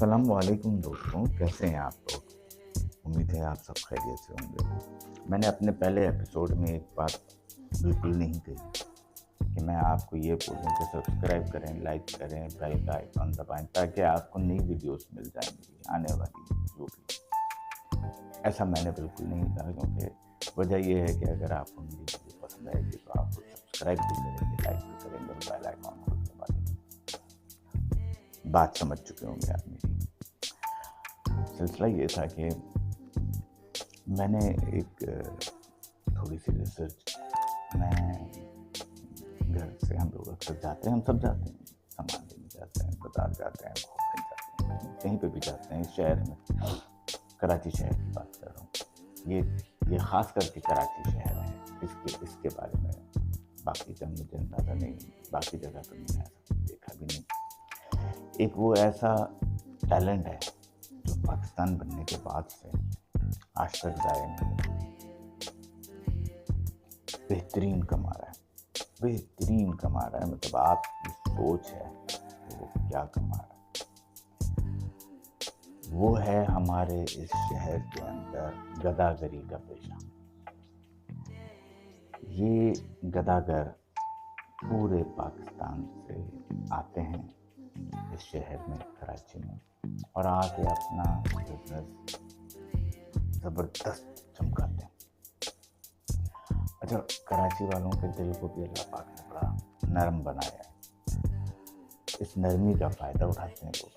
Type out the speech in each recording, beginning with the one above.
السلام علیکم دوستوں، کیسے ہیں آپ لوگ؟ امید ہے آپ سب خیریت سے ہوں گے۔ میں نے اپنے پہلے ایپیسوڈ میں ایک بات بالکل نہیں کہی کہ میں آپ کو یہ بولوں کہ سبسکرائب کریں، لائک کریں، بیل کا آئیکن دبائیں تاکہ آپ کو نئی ویڈیوز مل جائیں گی آنے والی جو بھی۔ ایسا میں نے بالکل نہیں کہا، کیونکہ وجہ یہ ہے کہ اگر آپ کو میری ویڈیو پسند آئے گی تو آپ کو سبسکرائب بھی کریں گے، لائک بھی کریں گے اور بیل آئیکن کو دبا دیں گے۔ بات سمجھ چکے ہوں گے آپ میری۔ سلسلہ یہ تھا کہ میں نے ایک تھوڑی سی ریسرچ، میں گھر سے ہم لوگ اکثر جاتے ہیں، ہم سب جاتے ہیں، سامان لینے جاتے ہیں، بازار جاتے ہیں، گھومنے جاتے ہیں، کہیں پہ بھی جاتے ہیں۔ اس شہر میں، کراچی شہر کی بات کر رہا ہوں، یہ خاص کر کے کراچی شہر ہے، اس کے بارے میں باقی کا مجھے اندازہ نہیں، باقی جگہ تو میں نے ایسا دیکھا بھی نہیں۔ ایک وہ ایسا ٹیلنٹ ہے جو پاکستان بننے کے بعد سے آج تک ضائع نہیں ہوا، بہترین کما رہا ہے، بہترین کما رہا ہے، مطلب آپ کی سوچ ہے کہ وہ کیا کما رہا ہے۔ وہ ہے ہمارے اس شہر کے اندر گداگری کا پیشہ۔ یہ گداگر پورے پاکستان سے آتے ہیں اس شہر میں، کراچی میں، اور آ کے اپنا بزنس زبردست چمکاتے ہیں۔ اچھا، کراچی والوں کے دل کو بھی اللہ پاک نے بڑا نرم بنایا ہے، اس نرمی کا فائدہ اٹھاتے ہیں لوگ۔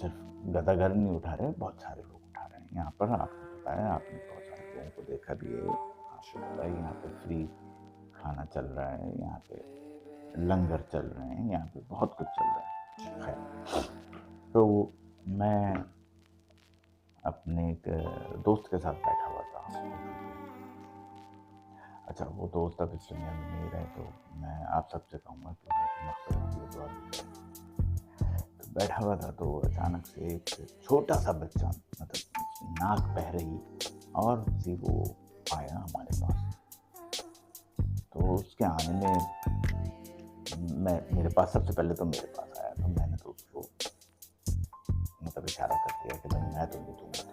صرف گداگر نہیں اٹھا رہے، بہت سارے لوگ اٹھا رہے ہیں یہاں پر۔ آپ کو پتا ہے، آپ نے بہت سارے لوگوں کو دیکھا بھی ہے، ماشاءاللہ یہاں پہ فری کھانا چل رہا ہے، یہاں پہ لنگر چل رہے ہیں، یہاں پہ بہت کچھ چل رہا ہے۔ خیر، تو میں اپنے ایک دوست کے ساتھ بیٹھا ہوا تھا۔ اچھا، وہ دوست اب اس دنیا میں نہیں رہے، تو میں آپ سب سے کہوں گا کہ ان کی مغفرت کی دعا بھی کریں۔ تو بیٹھا ہوا تھا تو اچانک سے ایک چھوٹا سا بچہ، مطلب ناک بہہ رہی اور وہ آیا ہمارے پاس۔ تو اس کے آنے میں میرے پاس، سب سے پہلے تو میرے پاس آیا، تو میں نے تو اس کو مطلب اشارہ کر دیا کہ بھائی میں تو نہیں دوں گا۔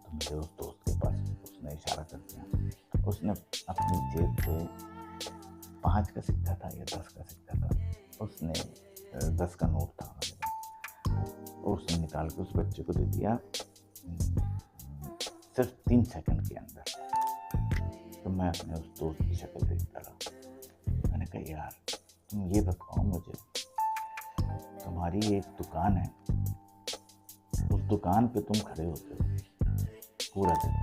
تو میرے اس دوست کے پاس اس نے اشارہ کر دیا، اس نے اپنی جیب سے 5 کا سکہ تھا یا 10 کا سکہ تھا، اس نے 10 کا نوٹ تھا، اس نے نکال کے اس بچے کو دے دیا صرف 3 سیکنڈ کے اندر۔ تو میں اپنے اس دوست کی شکل دیکھتا رہا، میں نے کہا یار تم یہ بتاؤ مجھے، تمہاری ایک دکان ہے، اس دکان پہ تم کھڑے ہوتے ہو پورا دن،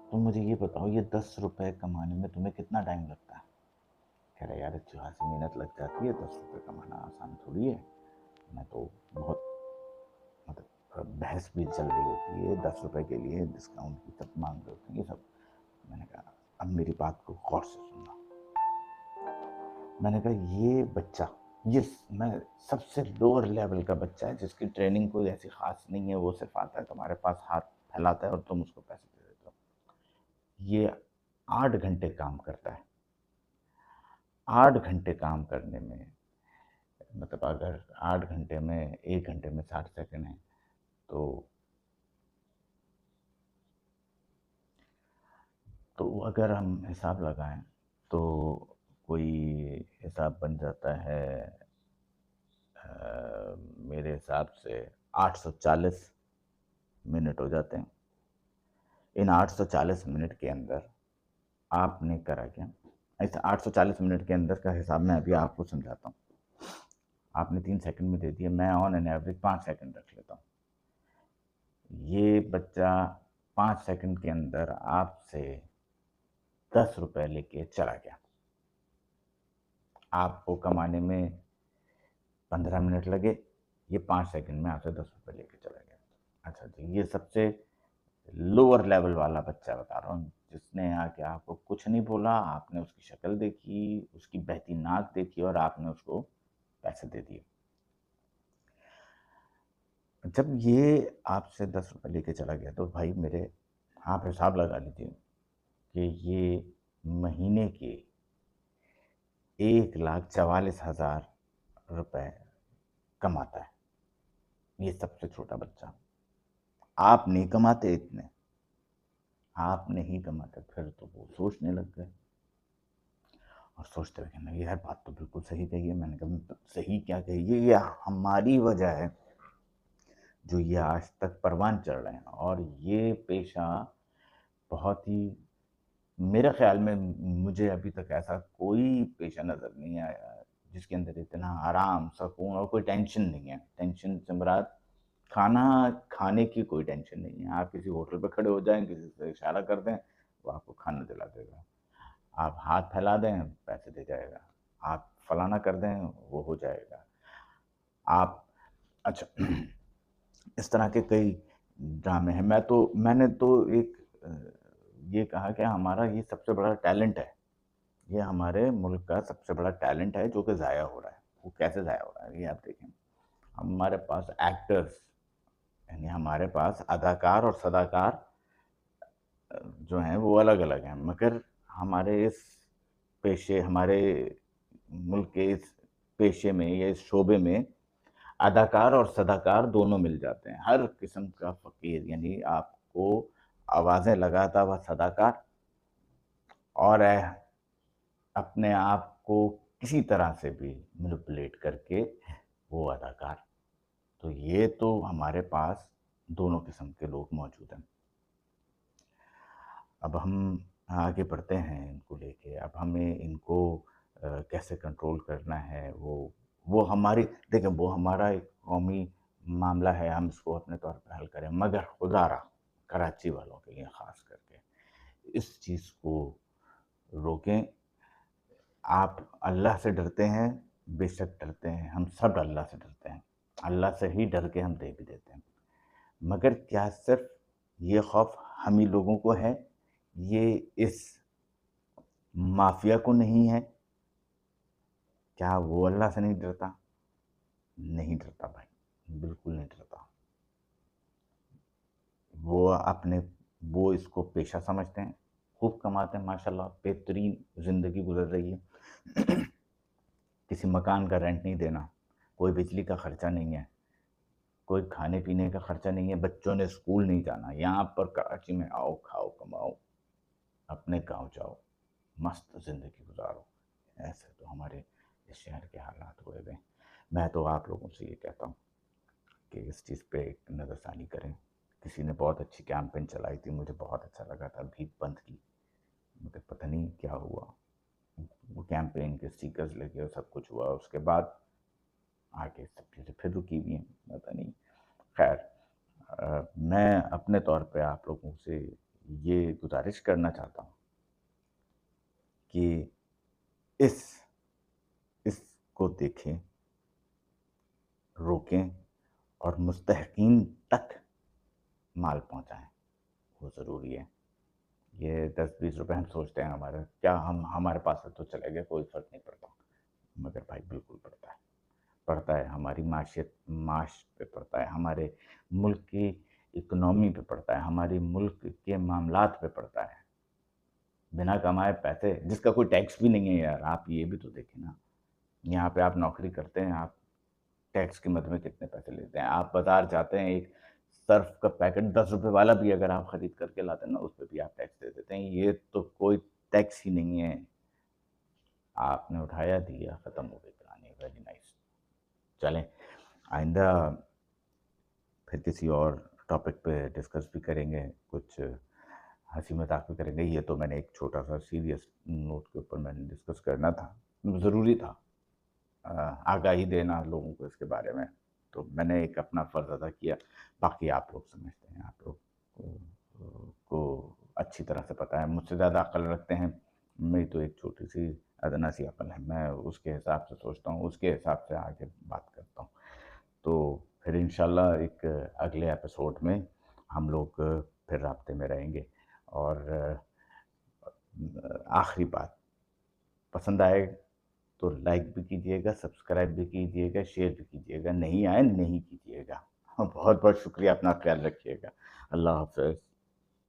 تم مجھے یہ بتاؤ یہ 10 روپے کمانے میں تمہیں کتنا ٹائم لگتا ہے؟ کہہ رہا یار اچھی خاصی محنت لگ جاتی ہے، 10 روپے کمانا آسان تھوڑی ہے۔ میں تو بہت مطلب بحث بھی چل رہی ہوتی ہے، 10 روپے کے لیے ڈسکاؤنٹ کی تب مانگ رہے ہوتے ہیں یہ سب۔ میں نے کہا اب میری بات کو غور سے سننا۔ میں نے کہا یہ بچہ، یہ میں سب سے لوور لیول کا بچہ ہے، جس کی ٹریننگ کوئی ایسی خاص نہیں ہے، وہ صرف آتا ہے تمہارے پاس، ہاتھ پھیلاتا ہے اور تم اس کو پیسے دے دیتے ہو۔ یہ 8 گھنٹے کام کرتا ہے، 8 گھنٹے کام کرنے میں، مطلب اگر 8 گھنٹے میں 1 گھنٹے میں 60 سیکنڈ ہیں، تو اگر ہم حساب لگائیں تو کوئی حساب بن جاتا ہے میرے حساب سے 840 منٹ ہو جاتے ہیں۔ ان 840 منٹ کے اندر آپ نے کرا کیا؟ ایسا 840 منٹ کے اندر کا حساب میں ابھی آپ کو سمجھاتا ہوں۔ آپ نے 3 سیکنڈ میں دے دیا، میں آن این ایوریج 5 سیکنڈ رکھ لیتا ہوں۔ یہ بچہ 5 سیکنڈ کے اندر آپ سے 10 روپے لے کے چلا گیا۔ آپ کو کمانے میں 15 منٹ لگے، یہ 5 سیکنڈ میں آپ سے 10 روپے لے کے چلا گیا۔ اچھا جی، یہ سب سے لوور لیول والا بچہ بتا رہا ہوں، جس نے آ کے آپ کو کچھ نہیں بولا، آپ نے اس کی شکل دیکھی، اس کی بہتی ناک دیکھی اور آپ نے اس کو پیسے دے دیے۔ جب یہ آپ سے 10 روپے لے کے چلا گیا تو بھائی میرے، آپ حساب لگا لیجیے کہ یہ مہینے کے 1,44,000 روپے کماتا ہے۔ ये सबसे छोटा बच्चा। आप नहीं कमाते इतने, आप नहीं कमाते। फिर तो वो सोचने लग गए और सोचते हुए कहने लगे, यार बात तो बिल्कुल सही कही है। मैंने कहा सही क्या कही है, ये हमारी वजह है जो ये आज तक परवान चढ़ रहे हैं। और ये पेशा बहुत ही, मेरे ख्याल में मुझे अभी तक ऐसा कोई पेशा नज़र नहीं आया जिसके अंदर इतना आराम, सुकून और कोई टेंशन नहीं है। टेंशन से मुराद खाना खाने की कोई टेंशन नहीं है। आप किसी होटल पे खड़े हो जाएं, किसी से इशारा कर दें, वो आपको खाना दिला देगा। आप हाथ फैला दें, पैसे दे जाएगा। आप फलाना कर दें, वो हो जाएगा। आप अच्छा इस तरह के कई ड्रामे हैं। मैंने तो एक ये कहा कि हमारा ये सबसे बड़ा टैलेंट है, ये हमारे मुल्क का सबसे बड़ा टैलेंट है जो कि ज़ाया हो रहा है। वो कैसे ज़ाया हो रहा है ये आप देखें। हमारे पास एक्टर्स, यानी हमारे पास अदाकार और सदाकार जो हैं वो अलग अलग हैं, मगर हमारे इस पेशे, हमारे मुल्क के इस पेशे में या इस शोबे में अदाकार और सदाकार दोनों मिल जाते हैं। हर किस्म का फ़कीर, यानी आपको आवाज़ें लगाता हुआ सदाकार और अपने आप को किसी तरह से भी मैनिपुलेट करके वो अदाकार। तो ये तो हमारे पास दोनों किस्म के लोग मौजूद हैं। अब हम आगे बढ़ते हैं इनको लेके। अब हमें इनको कैसे कंट्रोल करना है, वो हमारी, देखें वो हमारा एक कौमी मामला है, हम इसको अपने तौर पे हल करें, मगर खुदारा कराची वालों के लिए ख़ास करके इस चीज़ को रोकें। आप अल्लाह से डरते हैं, बेशक डरते हैं, हम सब अल्लाह से डरते हैं, अल्लाह से ही डर के हम दे भी देते हैं, मगर क्या सिर्फ ये खौफ हम ही लोगों को है, ये इस माफिया को नहीं है? क्या वो अल्लाह से नहीं डरता? नहीं डरता भाई, बिल्कुल नहीं डरता। वो इसको पेशा समझते हैं, खूब कमाते हैं माशाल्लाह, बेहतरीन ज़िंदगी गुजर रही है। किसी मकान का रेंट नहीं देना, कोई बिजली का खर्चा नहीं है, कोई खाने पीने का खर्चा नहीं है, बच्चों ने स्कूल नहीं जाना। यहाँ पर कराची में आओ, खाओ, कमाओ, अपने गाँव जाओ, मस्त ज़िंदगी गुजारो। ऐसे तो हमारे इस शहर के हालात हुए हुए हैं। मैं तो आप लोगों से ये कहता हूँ कि इस चीज़ पे एक नज़रसानी करें। किसी ने बहुत अच्छी कैंपेन चलाई थी, मुझे बहुत अच्छा लगा था, भीख बंद की, मगर पता नहीं क्या हुआ। वो कैंपेन के स्टिकर्स लगे और सब कुछ हुआ, उसके बाद आगे सब चीज़ें फिर रुकी हुई हैं, पता नहीं। खैर, मैं अपने तौर पे आप लोगों से ये गुजारिश करना चाहता हूँ कि इसको देखें, रोकें और मुस्तहक़ीन तक माल पहुँचाएँ, वो ज़रूरी है। ये 10-20 रुपए हम सोचते हैं हमारे, क्या हम हमारे पास से तो चले गए, कोई फ़र्क नहीं पड़ता, मगर भाई बिल्कुल पड़ता है। पड़ता है, हमारी माश पे पड़ता है, हमारे मुल्क की इकोनॉमी पे पड़ता है, हमारे मुल्क के मामलात पे पड़ता है। बिना कमाए पैसे, जिसका कोई टैक्स भी नहीं है यार, आप ये भी तो देखें ना। यहाँ पे आप नौकरी करते हैं, आप टैक्स की मद में कितने पैसे लेते हैं। आप बाज़ार जाते हैं, एक सर्फ़ का पैकेट 10 रुपए वाला भी अगर आप ख़रीद करके लाते हैं ना, उस पे भी आप टैक्स दे देते हैं। ये तो कोई टैक्स ही नहीं है। आपने उठाया, दिया, ख़त्म हो गई कहानी। Very nice. चलें, आइंदा फिर किसी और टॉपिक पे डिस्कस भी करेंगे, कुछ हँसी मज़ाक भी करेंगे। ये तो मैंने एक छोटा-सा सीरियस नोट के ऊपर मैंने डिस्कस करना था, ज़रूरी था आगाही देना लोगों को इसके बारे में। तो मैंने एक अपना फ़र्ज़ अदा किया। बाकी आप लोग समझते हैं, आप लोग को अच्छी तरह से पता है, मुझसे ज़्यादा अक्ल रखते हैं। मेरी तो एक छोटी-सी अदना सी अक्ल है, मैं उसके हिसाब से सोचता हूँ, उसके हिसाब से आगे बात करता हूँ। तो फिर इंशाल्लाह एक अगले एपिसोड में हम लोग फिर राब्ते में रहेंगे। और आखिरी बात, पसंद आए तो लाइक भी कीजिएगा, सब्सक्राइब भी कीजिएगा, शेयर भी कीजिएगा, नहीं आए नहीं कीजिएगा। बहुत बहुत शुक्रिया, अपना ख्याल रखिएगा। अल्लाह हाफ़िज़।